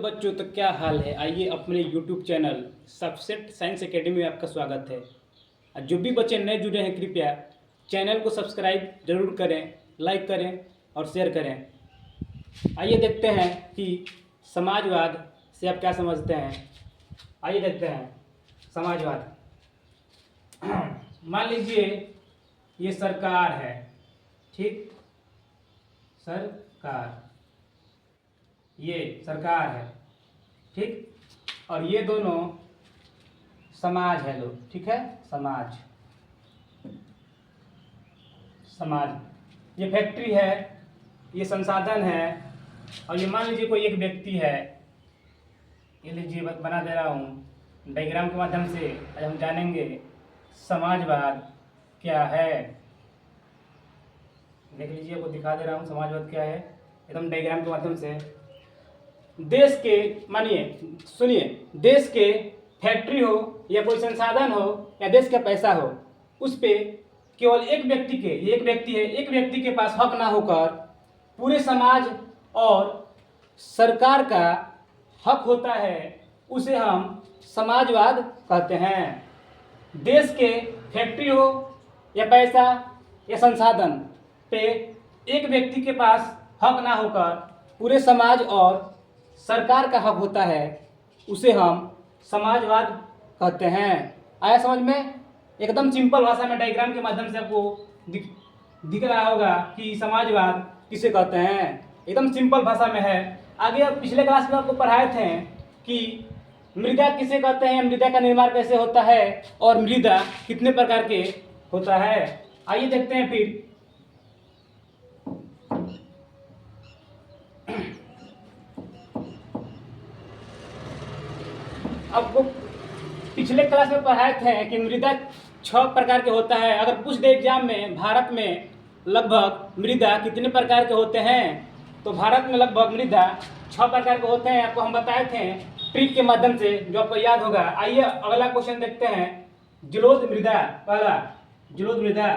बच्चों, तो क्या हाल है। आइए अपने YouTube channel subset science academy में आपका स्वागत है। जो भी बच्चे नए जुड़े हैं कृपया चैनल को सब्सक्राइब जरूर करें, लाइक करें और शेयर करें। आइए देखते हैं कि समाजवाद से आप क्या समझते हैं। आइए देखते हैं समाजवाद। मान लीजिए ये सरकार है, ठीक, सरकार, ये सरकार है, ठीक, और ये दोनों समाज है लोग, ठीक है, समाज, समाज। ये फैक्ट्री है, ये संसाधन है, और ये मान लीजिए कोई एक व्यक्ति है। ये लीजिए बना दे रहा हूँ डायग्राम के माध्यम से। आज हम जानेंगे समाजवाद क्या है। देख लीजिए, आपको दिखा दे रहा हूँ समाजवाद क्या है एकदम डायग्राम के माध्यम से। देश के, मानिए, सुनिए, देश के फैक्ट्री हो या कोई संसाधन हो या देश का पैसा हो, उस पे केवल एक व्यक्ति के, ये एक व्यक्ति है, एक व्यक्ति के पास हक ना होकर पूरे समाज और सरकार का हक होता है, उसे हम समाजवाद कहते हैं। देश के फैक्ट्री हो या पैसा या संसाधन पे एक व्यक्ति के पास हक ना होकर पूरे समाज और सरकार का हक होता है, उसे हम समाजवाद कहते हैं। आया समझ में? एकदम सिंपल भाषा में डायग्राम के माध्यम से आपको दिख रहा होगा कि समाजवाद किसे कहते हैं। एकदम सिंपल भाषा में है। आगे पिछले क्लास में आपको पढ़ाए थे कि मृदा किसे कहते हैं, मृदा का निर्माण कैसे होता है और मृदा कितने प्रकार के होता है। आइए देखते हैं फिर। आपको पिछले क्लास में पढ़ाए थे कि मृदा 6 प्रकार के होता है। अगर पूछ दे एग्जाम में भारत में लगभग मृदा कितने प्रकार के होते हैं, तो भारत में लगभग मृदा 6 प्रकार के होते हैं। आपको हम बताए थे ट्रिक के माध्यम से, जो आपको याद होगा। आइए अगला क्वेश्चन देखते हैं। जलोढ़ मृदा, पहला जलोढ़ मृदा।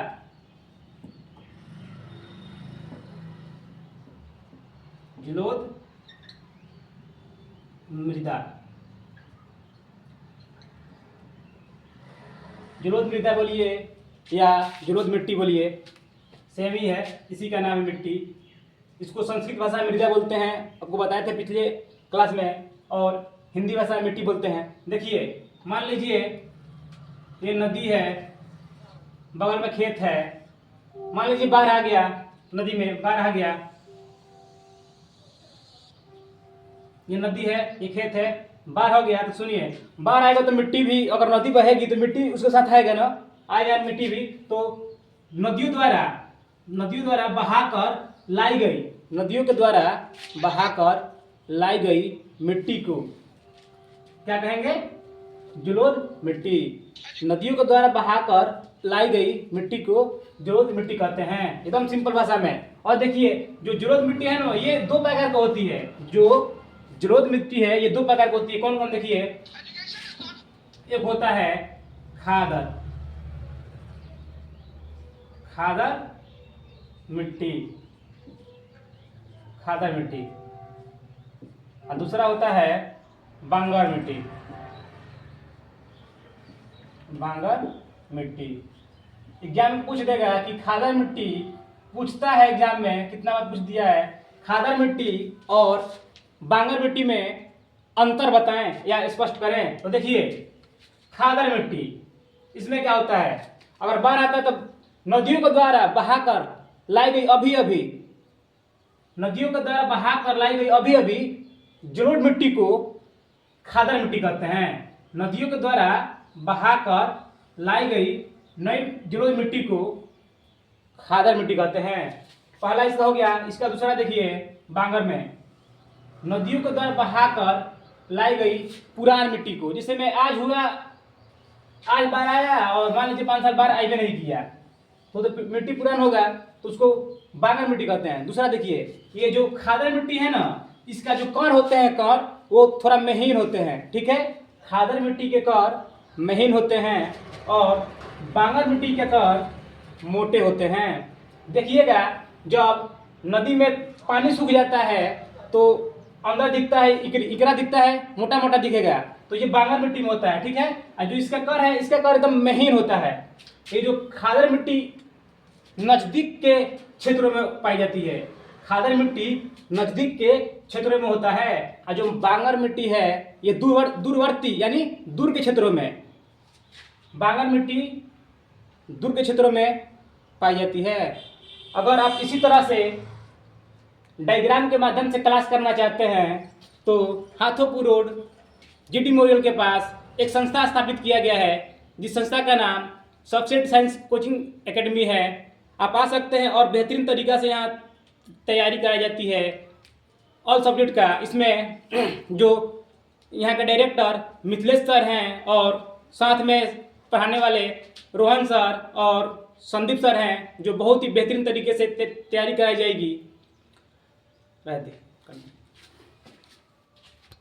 जलोढ़ मृदा, जलोढ़ मृदा बोलिए या जलोढ़ मिट्टी बोलिए, सेम ही है, इसी का नाम है मिट्टी। इसको संस्कृत भाषा में मृदा बोलते हैं, आपको बताए थे पिछले क्लास में, और हिंदी भाषा में मिट्टी बोलते हैं। देखिए, मान लीजिए ये नदी है, बगल में खेत है। मान लीजिए बाढ़ आ गया, नदी में बाढ़ आ गया, ये नदी है, ये खेत है, बाढ़ हो गया। तो सुनिए, बाढ़ आएगा तो मिट्टी भी, अगर नदी बहेगी तो मिट्टी उसके साथ आएगा ना, आएगा मिट्टी भी। तो नदियों द्वारा बहाकर लाई गई, नदियों के द्वारा बहाकर लाई गई मिट्टी को क्या कहेंगे? जलोढ़ मिट्टी। नदियों के द्वारा बहाकर लाई गई मिट्टी को जलोढ़ मिट्टी कहते हैं, एकदम सिंपल भाषा में। और देखिए, जो जलोढ़ मिट्टी है ना, ये 2 प्रकार की होती है। जो जलोढ़ मिट्टी है ये 2 प्रकार की होती है। कौन कौन? देखिए, एक होता है खादर, खादर मिट्टी, खादर मिट्टी, और दूसरा होता है बांगर मिट्टी, बांगर मिट्टी। एग्जाम में पूछ देगा कि खादर मिट्टी, पूछता है एग्जाम में, कितना बार पूछ दिया है, खादर मिट्टी और बांगर मिट्टी में अंतर बताएं या स्पष्ट करें। तो देखिए, खादर मिट्टी, इसमें क्या होता है, अगर बाढ़ आता है तो नदियों के द्वारा बहाकर लाई गई अभी अभी, नदियों के द्वारा बहाकर लाई गई अभी अभी जलोढ़ मिट्टी को खादर मिट्टी कहते हैं। नदियों के द्वारा बहाकर लाई गई नई जलोढ़ मिट्टी को खादर मिट्टी कहते हैं। पहला इसका हो गया। इसका दूसरा देखिए, बांगर में नदियों के द्वारा बहाकर लाई गई पुरान मिट्टी को, जैसे मैं आज हुआ, आज बाढ़ आया और मान लीजिए 5 साल बाढ़ आइबे नहीं किया, तो मिट्टी पुरान होगा, तो उसको बांगर मिट्टी कहते हैं। दूसरा देखिए, ये जो खादर मिट्टी है ना, इसका जो कण होते हैं, कण वो थोड़ा महीन होते हैं, ठीक है। खादर मिट्टी के कण महीन होते हैं और बांगर मिट्टी के कण मोटे होते हैं। देखिएगा, जब नदी में पानी सूख जाता है तो अंदर दिखता है इकरा दिखता है, मोटा मोटा दिखेगा, तो ये बांगर मिट्टी में होता है, ठीक है। और जो इसका कर है, इसका कर एकदम महीन होता है। ये जो खादर मिट्टी नजदीक के क्षेत्रों में पाई जाती है, खादर मिट्टी नजदीक के क्षेत्रों में होता है, और जो बांगर मिट्टी है ये दूरवर्ती यानी दूर के क्षेत्रों में, बांगर मिट्टी दूर के क्षेत्रों में पाई जाती है। अगर आप इसी तरह से डायग्राम के माध्यम से क्लास करना चाहते हैं तो हाथोपुर रोड जीटी मेमोरियल के पास एक संस्था स्थापित किया गया है, जिस संस्था का नाम सबसेट साइंस कोचिंग एकेडमी है। आप आ सकते हैं और बेहतरीन तरीक़ा से यहाँ तैयारी कराई जाती है ऑल सब्जेक्ट का। इसमें जो यहाँ के डायरेक्टर मिथिलेश सर हैं और साथ में पढ़ाने वाले रोहन सर और संदीप सर हैं, जो बहुत ही बेहतरीन तरीके से तैयारी कराई जाएगी।